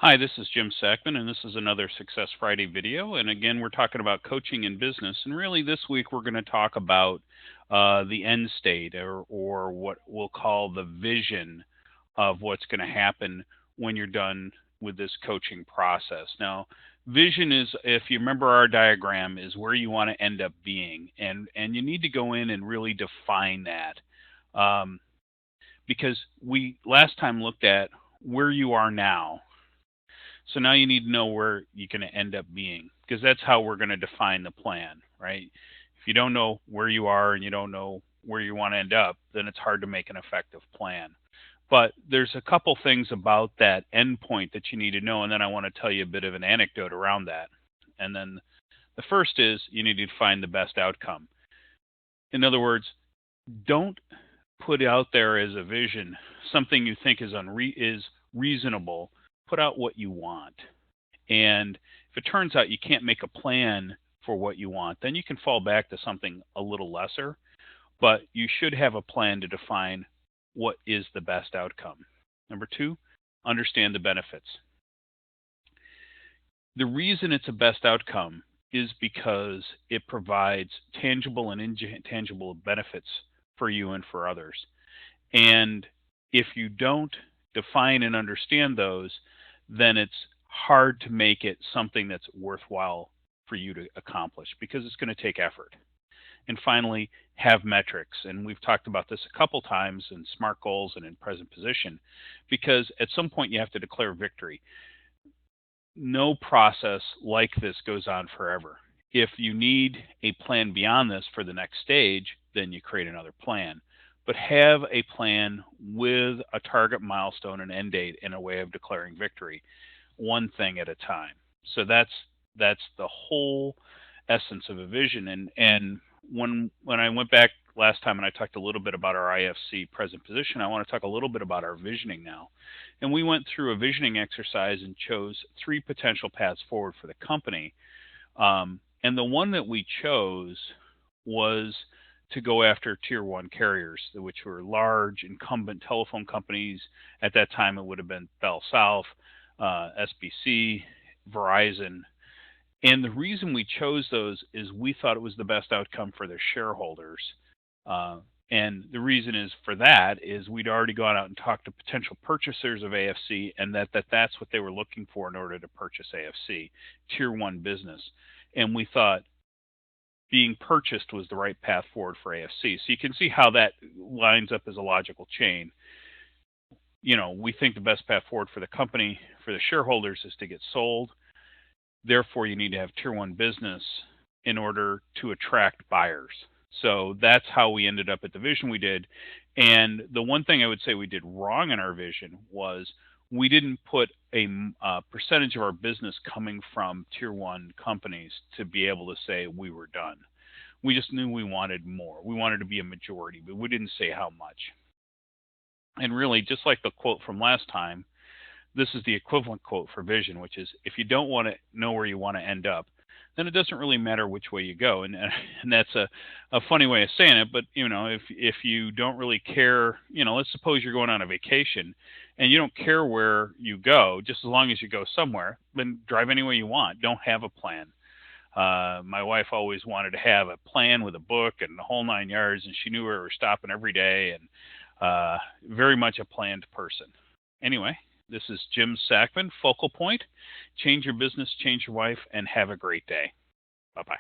Hi, this is Jim Sackman, and this is another Success Friday video. And again, we're talking about coaching in business. And really, this week we're going to talk about the end state, or what we'll call the vision of what's going to happen when you're done with this coaching process. Now, vision is, if you remember our diagram, is where you want to end up being, and you need to go in and really define that, um, because we last time looked at where you are now. So now you need to know where you're going to end up being, because that's how we're going to define the plan, right? If you don't know where you are and you don't know where you want to end up, then it's hard to make an effective plan. But there's a couple things about that endpoint that you need to know, and then I want to tell you a bit of an anecdote around that. And then the first is you need to find the best outcome. In other words, don't put out there as a vision something you think is reasonable. Put out what you want. And if it turns out you can't make a plan for what you want, then you can fall back to something a little lesser. But you should have a plan to define what is the best outcome. Number two, understand the benefits. The reason it's a best outcome is because it provides tangible and intangible benefits for you and for others. And if you don't define and understand those, then it's hard to make it something that's worthwhile for you to accomplish, because it's going to take effort. And finally, have metrics. And we've talked about this a couple times in SMART goals and in present position, because at some point you have to declare victory. No process like this goes on forever. If you need a plan beyond this for the next stage, then you create another plan. But have a plan with a target milestone and end date and a way of declaring victory, one thing at a time. So that's the whole essence of a vision. And when I went back last time and I talked a little bit about our IFC present position, I want to talk a little bit about our visioning now. And we went through a visioning exercise and chose three potential paths forward for the company. And the one that we chose was to go after tier one carriers, which were large incumbent telephone companies. At that time, it would have been Bell South, SBC, Verizon. And the reason we chose those is we thought it was the best outcome for their shareholders. And the reason is for that is we'd already gone out and talked to potential purchasers of AFC, and that's what they were looking for in order to purchase AFC, tier one business. And we thought being purchased was the right path forward for AFC. So you can see how that lines up as a logical chain. We think the best path forward for the company, for the shareholders, is to get sold. Therefore, you need to have tier one business in order to attract buyers. So that's how we ended up at the vision we did. And the one thing I would say we did wrong in our vision was we didn't put a percentage of our business coming from tier one companies to be able to say we were done. We just knew we wanted more. We wanted to be a majority, but we didn't say how much. And really, just like the quote from last time, this is the equivalent quote for vision, which is, if you don't want to know where you want to end up, then it doesn't really matter which way you go. And that's a funny way of saying it, but if you don't really care, let's suppose you're going on a vacation and you don't care where you go, just as long as you go somewhere, then drive any way you want. Don't have a plan. My wife always wanted to have a plan with a book and the whole nine yards, and she knew where we were stopping every day, and very much a planned person. Anyway, this is Jim Sackman, Focal Point. Change your business, change your wife, and have a great day. Bye-bye.